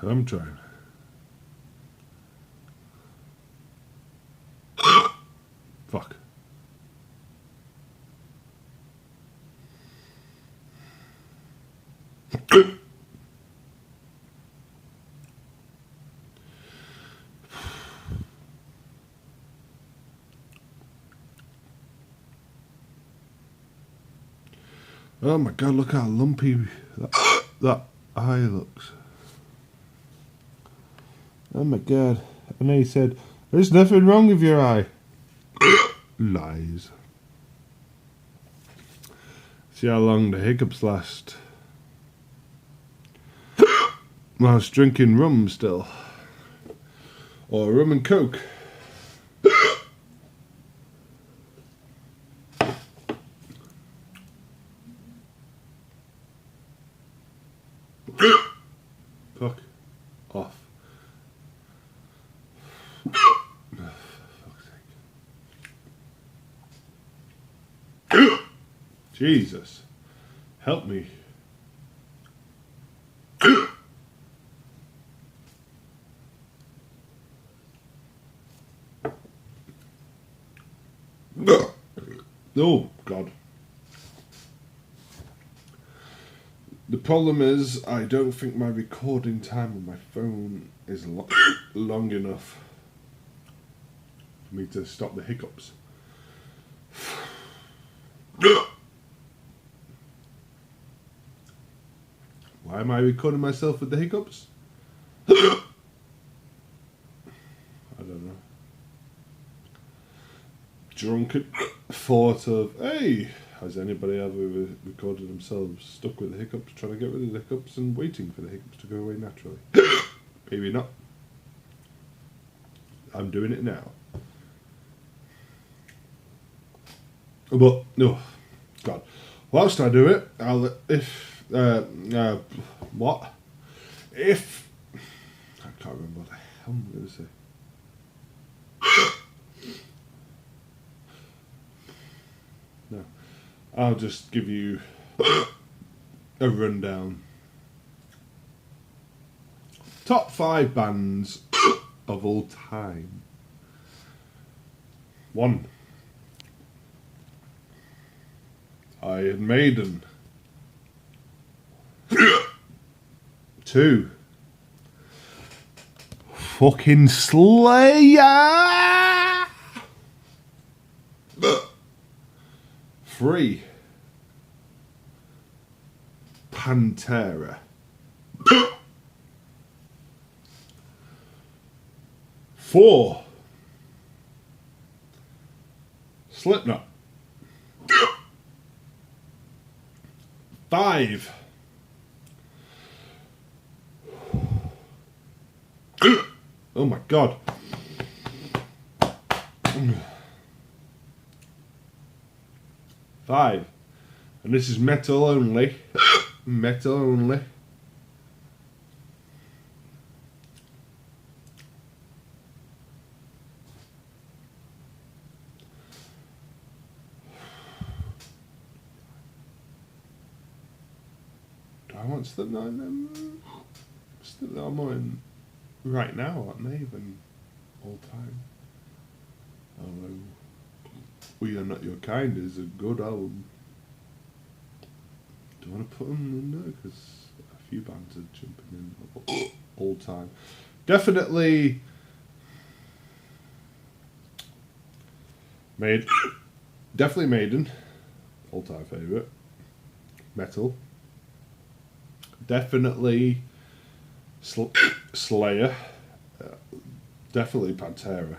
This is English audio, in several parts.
I'm trying. Fuck. Oh my god, look how lumpy that eye looks. Oh my god. And then he said, there's nothing wrong with your eye. Lies. See how long the hiccups last. Whilst drinking rum still. Or rum and coke. Fuck off. Oh, fuck's sake. Jesus. Help me. Oh, God. The problem is, I don't think my recording time on my phone is long enough for me to stop the hiccups. Why am I recording myself with the hiccups? I don't know. Drunken thought of, hey, has anybody ever recorded themselves stuck with the hiccups, trying to get rid of the hiccups and waiting for the hiccups to go away naturally? Maybe not. I'm doing it now. But, no, God. Whilst I do it, what? If, I can't remember what the hell I'm going to say. No. I'll just give you a rundown. Top 5 bands of all time. 1. Iron Maiden. 2. Fucking Slayer. 3. Pantera. 4. Slipknot. 5. Oh my god. 5. And this is metal only. Metal only. Do I want Slipknot in them? Slipknot are more in right now, aren't they, than all time? Although We Are Not Your Kind is a good album. Do you want to put them in there? Because a few bands are jumping in all time. Definitely Maiden, all time favourite. Metal. Definitely Slayer. Definitely Pantera.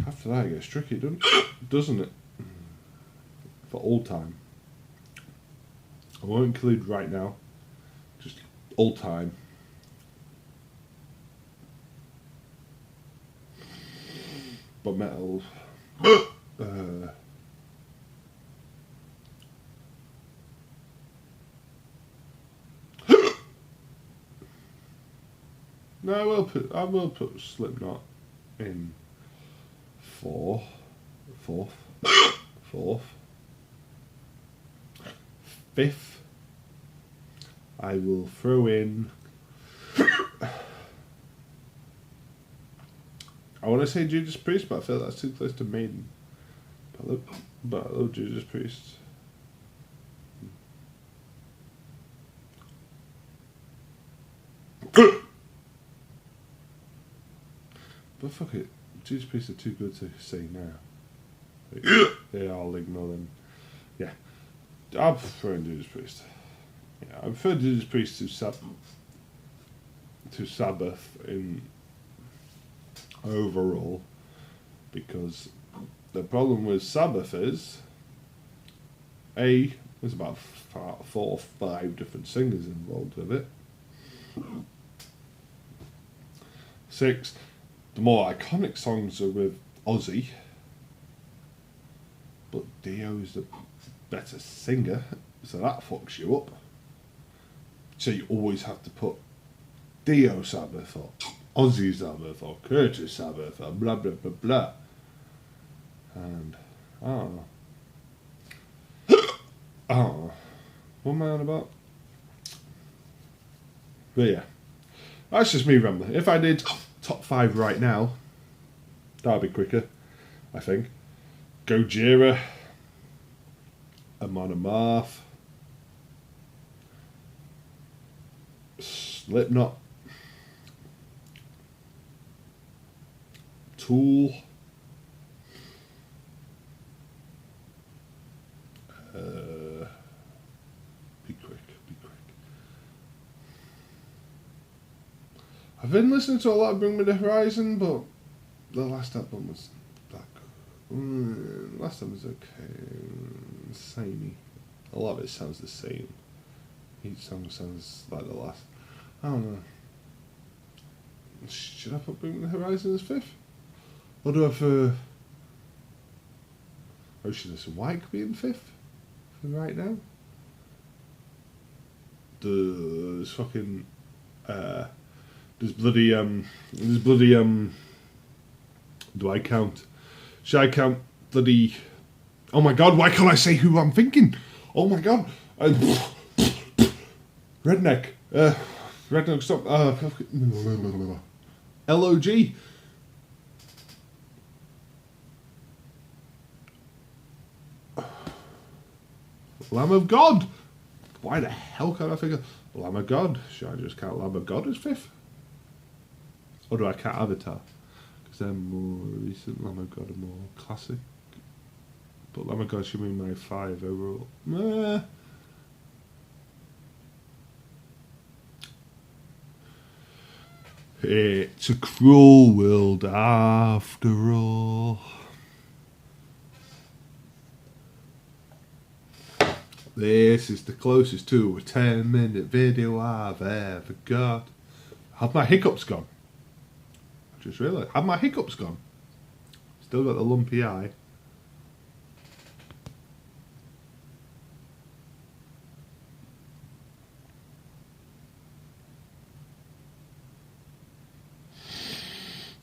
After that it gets tricky, doesn't it? For all time. I won't include right now. Just all time. But metal. No, I will put Slipknot in fourth. Fifth, I will throw in I want to say Judas Priest, but I feel that's too close to Maiden. But I love Judas Priest. But fuck it, Judas Priest are too good to say now. Yeah, I'll ignore them. Yeah, I prefer Judas Priest. Yeah, I prefer Judas Priest to Sabbath in overall, because the problem with Sabbath is there's about 4 or 5 different singers involved with it. 6, the more iconic songs are with Ozzy, but Dio's the better singer, so that fucks you up. So you always have to put Dio Sabbath or Ozzy Sabbath or Curtis Sabbath or blah blah blah blah. And I don't know. I don't know. What am I on about? But yeah, that's just me rambling. If I did top 5 right now, that'd be quicker, I think. Gojira, Amon Amarth, Slipknot, Tool, be quick. I've been listening to a lot of Bring Me the Horizon, but the last album was that good. Last album was okay, samey. A lot of it sounds the same. Each song sounds like the last. I don't know. Should I put Bring Me the Horizon as 5th? Or do I prefer... Or should this White be in 5th? For right now? There's fucking... There's bloody... Do I count? Should I count bloody... Oh my god, why can't I say who I'm thinking? Oh my god. Redneck. Redneck, stop. LOG. Lamb of God. Why the hell can't I figure Lamb of God? Should I just count Lamb of God as 5th? Or do I count Avatar? Because they're more recent. Lamb of God are more classic. But Lamb of God should be my 5 overall. It's a cruel world after all. This is the closest to a 10-minute video I've ever got. Have my hiccups gone? I just realised. Have my hiccups gone? Still got the lumpy eye.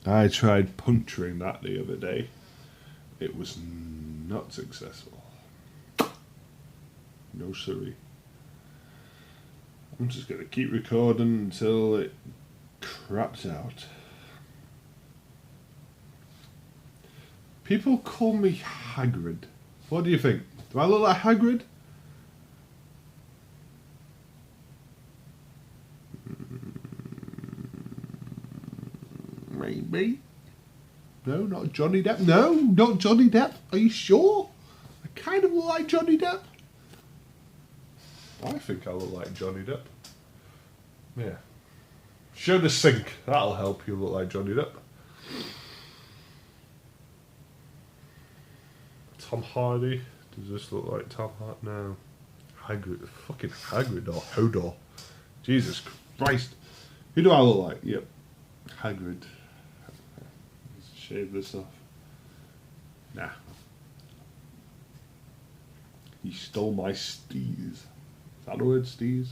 I tried puncturing that the other day. It was not successful. No siree. I'm just going to keep recording until it craps out. People call me Hagrid. What do you think? Do I look like Hagrid? Maybe. No, not Johnny Depp. No, not Johnny Depp. Are you sure? I kind of look like Johnny Depp. I think I look like Johnny Depp. Yeah. Show the sync. That'll help you look like Johnny Depp. Tom Hardy. Does this look like Tom Hardy? No. Hagrid. Fucking Hagrid or Hodor. Jesus Christ. Who do I look like? Yep. Hagrid. Let's shave this off. Nah. He stole my steez. Is that the word, steez?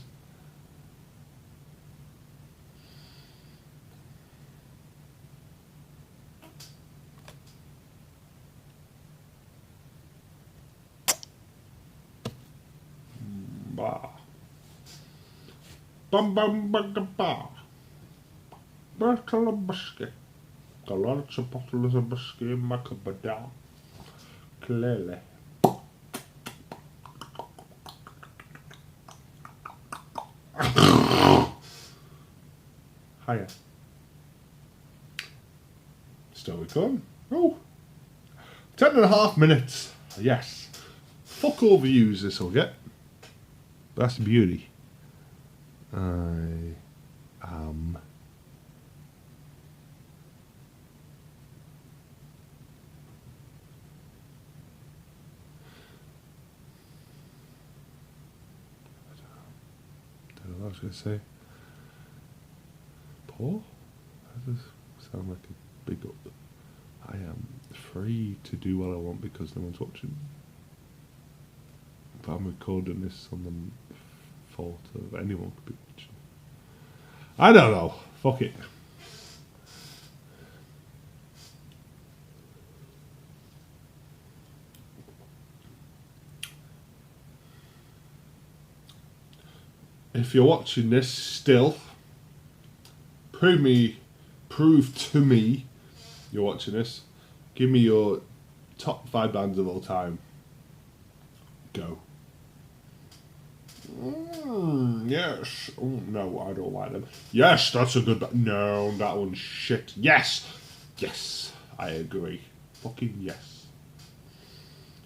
Bah. Bum bum bum ba. Bertolobusky. Got lots of bottles of whiskey in my cupboard now. Clearly. Hiya. Still recording. Oh! 10.5 minutes. Yes. Fuck all views this will get. That's the beauty. I am... I don't know what I was going to say. Poor? That does sound like a big up. I am free to do what I want because no one's watching. But I'm recording this on the thought of anyone could be watching. I don't know. Fuck it. If you're watching this still, prove to me you're watching this. Give me your top 5 bands of all time. Go. Yes. Oh, no, I don't like them. Yes, that's a good band. No, that one's shit. Yes. Yes, I agree. Fucking yes.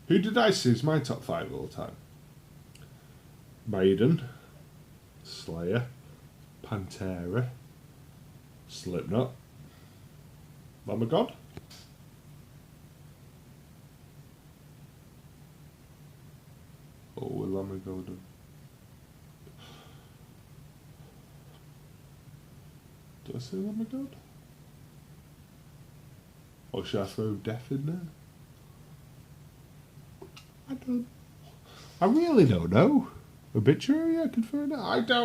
Who did I say is my top 5 of all time? Maiden, Slayer, Pantera, Slipknot, Lamb of God. Oh, Lamb of God. Did I say Lamb of God? Or should I throw Death in there? I really don't know. Obituary, I can throw that. I don't.